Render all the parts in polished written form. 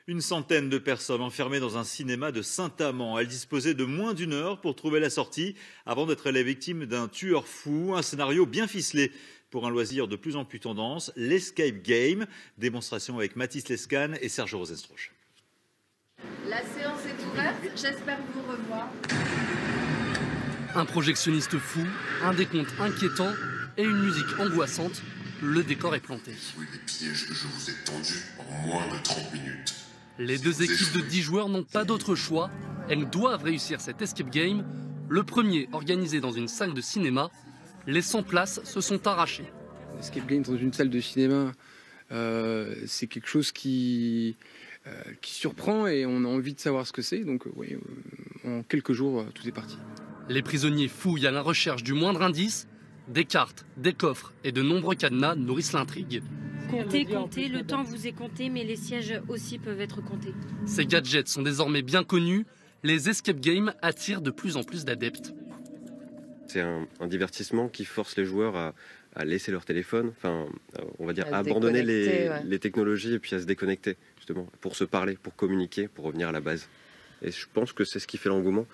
Une centaine de personnes enfermées dans un cinéma de Saint-Amand. Elles disposaient de moins d'une heure pour trouver la sortie avant d'être les victimes d'un tueur fou. Un scénario bien ficelé pour un loisir de plus en plus tendance, l'escape game. Démonstration avec Mathis Lescane et Serge Rosenstroche. La séance est ouverte, j'espère vous revoir. Un projectionniste fou, un décompte inquiétant et une musique angoissante. Le décor est planté. Oui, les pièges que je vous ai tendus en moins de 30 minutes. Les deux équipes de 10 joueurs n'ont pas d'autre choix. Elles doivent réussir cet escape game. Le premier, organisé dans une salle de cinéma, les 100 places se sont arrachées. L'escape game dans une salle de cinéma, c'est quelque chose qui surprend et on a envie de savoir ce que c'est. Donc oui, en quelques jours, tout est parti. Les prisonniers fouillent à la recherche du moindre indice. Des cartes, des coffres et de nombreux cadenas nourrissent l'intrigue. Comptez, le temps vous est compté, mais les sièges aussi peuvent être comptés. Ces gadgets sont désormais bien connus. Les escape games attirent de plus en plus d'adeptes. C'est un divertissement qui force les joueurs à laisser leur téléphone, on va dire à abandonner les technologies et puis à se déconnecter, justement, pour se parler, pour communiquer, pour revenir à la base. Et je pense que c'est ce qui fait l'engouement.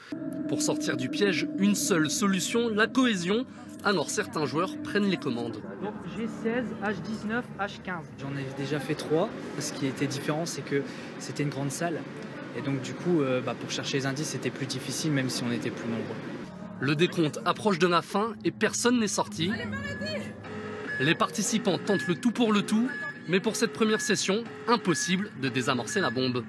Pour sortir du piège, une seule solution, la cohésion. Alors certains joueurs prennent les commandes. Donc G16, H19, H15. J'en ai déjà fait 3. Ce qui était différent, c'est que c'était une grande salle. Et donc du coup, pour chercher les indices, c'était plus difficile, même si on était plus nombreux. Le décompte approche de la fin et personne n'est sorti. Les participants tentent le tout pour le tout, mais pour cette première session, impossible de désamorcer la bombe.